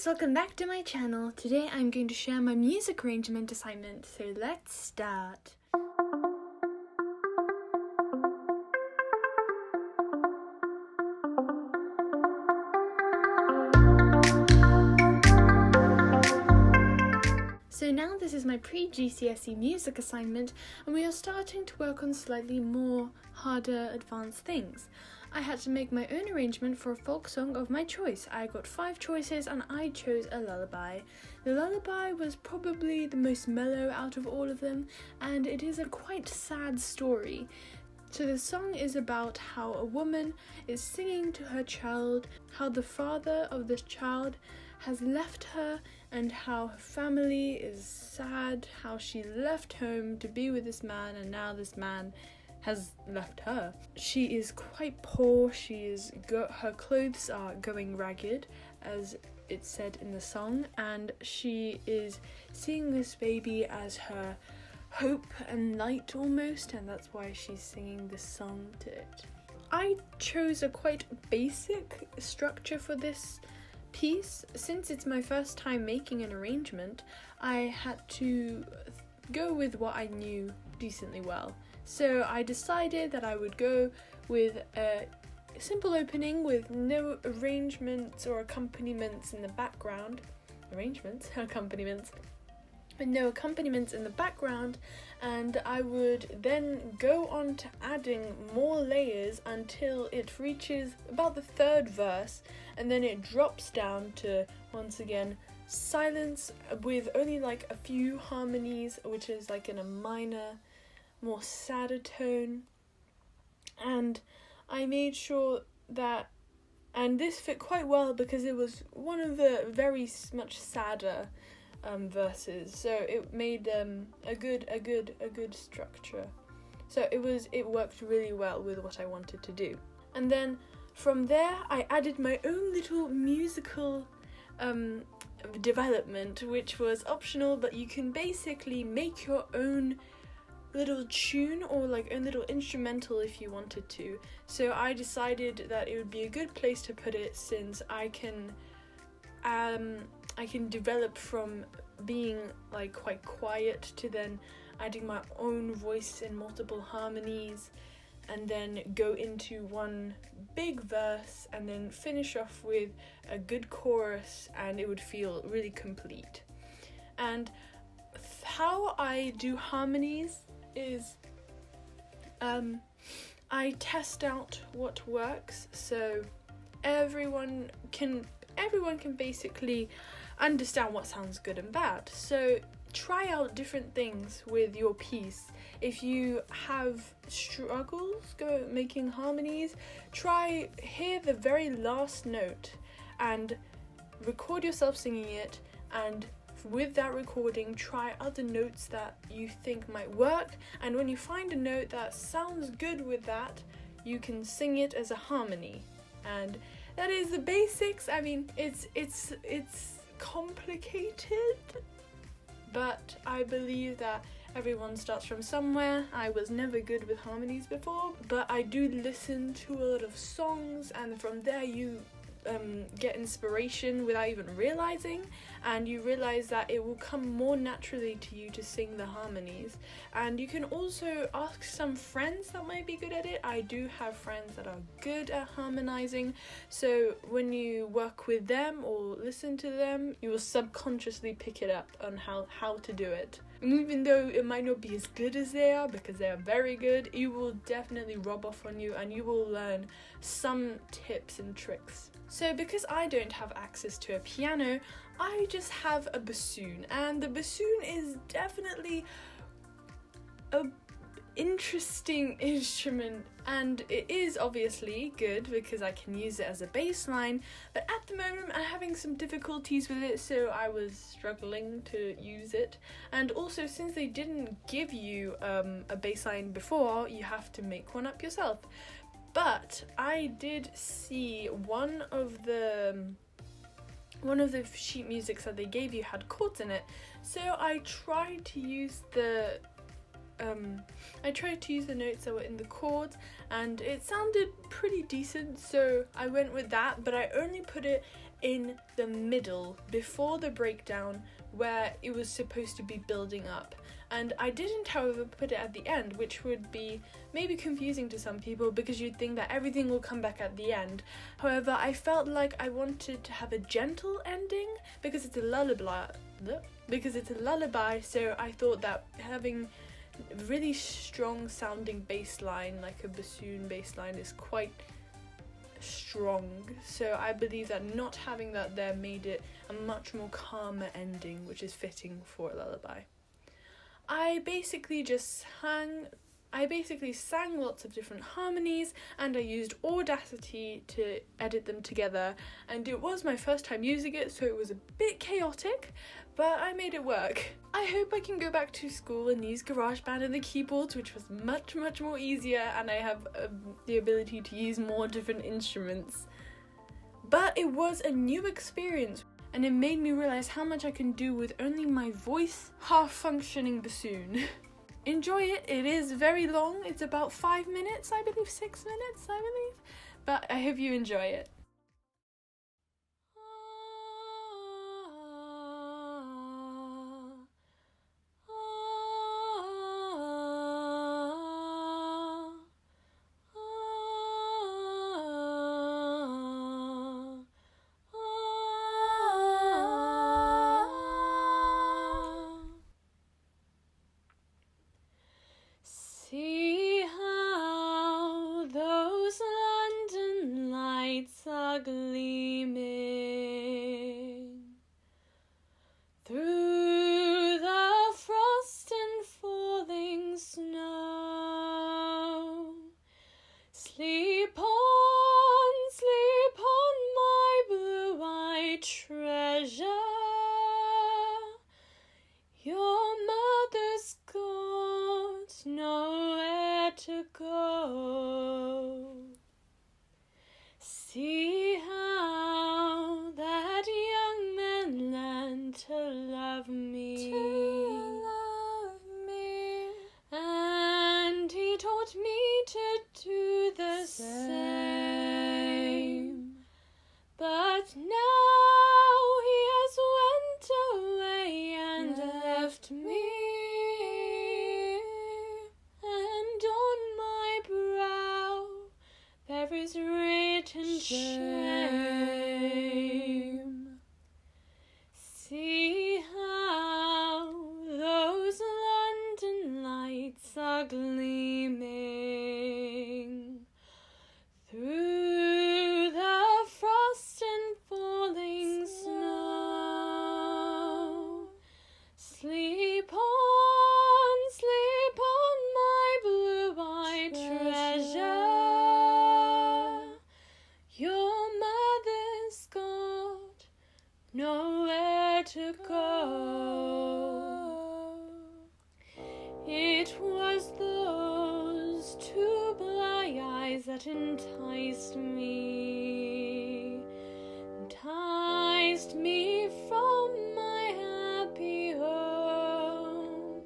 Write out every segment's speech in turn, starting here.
guys, welcome back to my channel. Today I'm going to share my music arrangement assignment, so let's start. So now this is my pre-GCSE music assignment, and we are starting to work on slightly more harder advanced things. I had to make my own arrangement for a folk song of my choice. I got 5 choices and I chose a lullaby. The lullaby was probably the most mellow out of all of them, and it is a quite sad story. So the song is about how a woman is singing to her child, how the father of this child has left her, and how her family is sad, how she left home to be with this man, and now this man has left her. She is quite poor, her clothes are going ragged, as it said in the song, and she is seeing this baby as her hope and light almost, and that's why she's singing this song to it. I chose a quite basic structure for this piece. Since it's my first time making an arrangement, I had to go with what I knew decently well. So I decided that I would go with a simple opening with no arrangements or accompaniments in the background. Accompaniments. With no accompaniments in the background, and I would then go on to adding more layers until it reaches about the 3rd verse, and then it drops down to, once again, silence with only like a few harmonies, which is like in a minor, more sadder tone. And I made sure that, and this fit quite well because it was one of the very much sadder verses, so it made a good structure. So it worked really well with what I wanted to do. And then from there I added my own little musical development, which was optional, but you can basically make your own little tune or like a little instrumental if you wanted to. So I decided that it would be a good place to put it, since I can develop from being like quite quiet to then adding my own voice in multiple harmonies, and then go into one big verse and then finish off with a good chorus, and it would feel really complete. And how I do harmonies is I test out what works, so everyone can basically understand what sounds good and bad. So try out different things with your piece. If you have struggles making harmonies, hear the very last note and record yourself singing it, and with that recording try other notes that you think might work, and when you find a note that sounds good with that, you can sing it as a harmony. And that is the basics. I mean, it's complicated, but I believe that everyone starts from somewhere. I was never good with harmonies before, but I do listen to a lot of songs, and from there you get inspiration without even realizing, and you realize that it will come more naturally to you to sing the harmonies. And you can also ask some friends that might be good at it. I do have friends that are good at harmonizing, so when you work with them or listen to them, you will subconsciously pick it up on how to do it. And even though it might not be as good as they are, because they are very good, you will definitely rub off on you, and you will learn some tips and tricks. So because I don't have access to a piano, I just have a bassoon, and the bassoon is definitely an interesting instrument, and it is obviously good because I can use it as a bass line, but at the moment I'm having some difficulties with it, so I was struggling to use it. And also, since they didn't give you a bass line before, you have to make one up yourself. But I did see one of the sheet musics that they gave you had chords in it, so I tried to use the notes that were in the chords, and it sounded pretty decent, so I went with that. But I only put it in the middle, before the breakdown, where it was supposed to be building up. And I didn't, however, put it at the end, which would be maybe confusing to some people because you'd think that everything will come back at the end. However, I felt like I wanted to have a gentle ending because it's a lullaby. So I thought that having really strong sounding bass line, like a bassoon bass line, is quite strong. So I believe that not having that there made it a much more calmer ending, which is fitting for a lullaby. I basically sang lots of different harmonies, and I used Audacity to edit them together, and it was my first time using it, so it was a bit chaotic, but I made it work. I hope I can go back to school and use GarageBand and the keyboards, which was much more easier, and I have the ability to use more different instruments. But it was a new experience, and it made me realize how much I can do with only my voice, half-functioning bassoon. Enjoy it. It is very long. It's about 5 minutes, I believe, 6 minutes, I believe. But I hope you enjoy it. See how those London lights are gleaming through the frost and falling snow. Sleep on, my blue-eyed treasure. Your mother's got nowhere to go. See how that young man learned to love me. And he taught me to do the same. But now he has went away and left me. And on my brow there is written shame. See how those London lights are gleaming through the frost and falling snow. Sleep on, my blue-eyed treasure. Your mother's got nowhere to go. It was those two black eyes that enticed me from my happy home.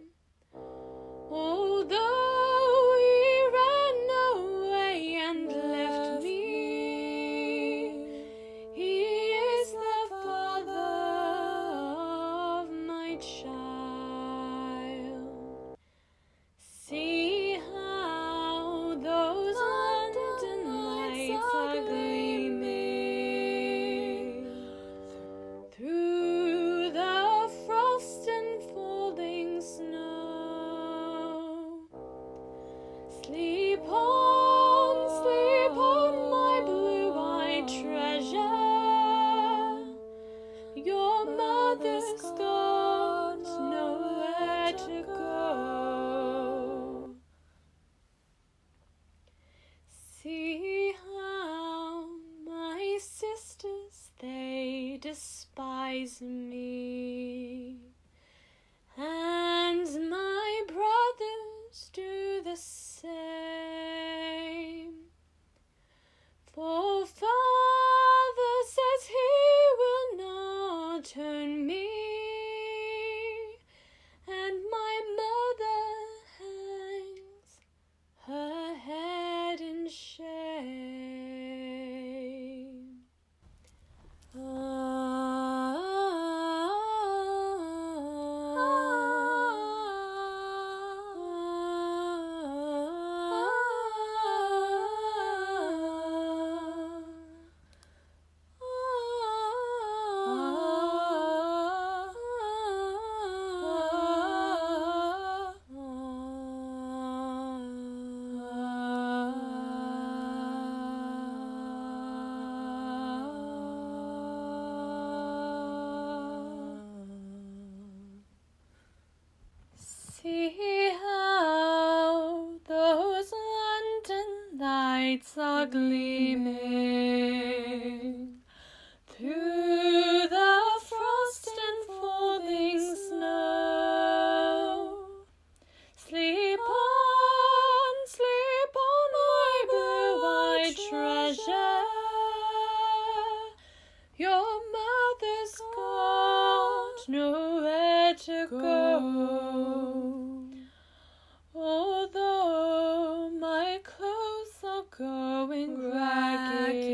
Although he ran away and left me, he is the father of my child. See how those London lights are gleaming through the frost and falling snow. Sleep on, my blue-eyed treasure. Your mother's got nowhere to go. See how my sisters, they despise me, and my brothers do the same. For father says he will not turn me, and my mother hangs her head in shame. lights are gleaming through the frost and falling snow. Sleep on, my blue-eyed treasure. Your mother's got nowhere to go. Although my clothes are going ragged,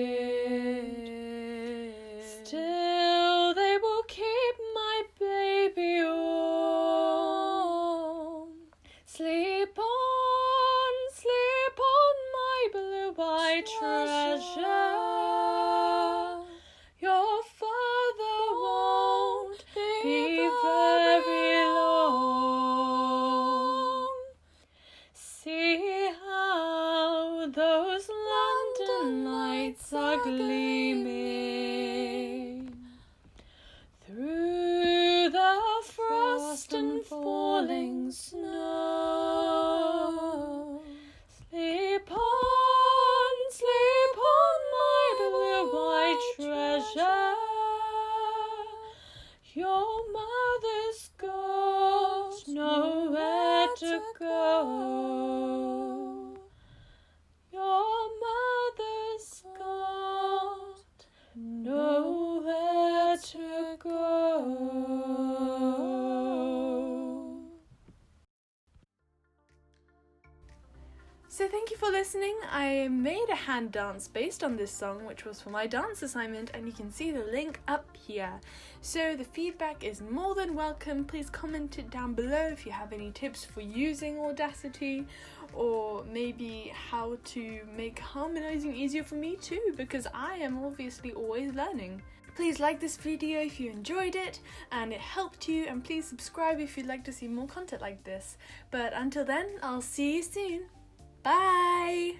still they will keep my baby warm. Sleep on, my blue-eyed treasure. Your father won't be very long. See how those London lights are gleaming through the frost and falling snow. Sleep on, my blue-eyed treasure. Your mother's got nowhere to go. Your mother's got nowhere to go. So thank you for listening. I made a hand dance based on this song, which was for my dance assignment, and you can see the link up here. So the feedback is more than welcome. Please comment it down below if you have any tips for using Audacity, or maybe how to make harmonizing easier for me too, because I am obviously always learning. Please like this video if you enjoyed it and it helped you, and please subscribe if you'd like to see more content like this. But until then, I'll see you soon. Bye!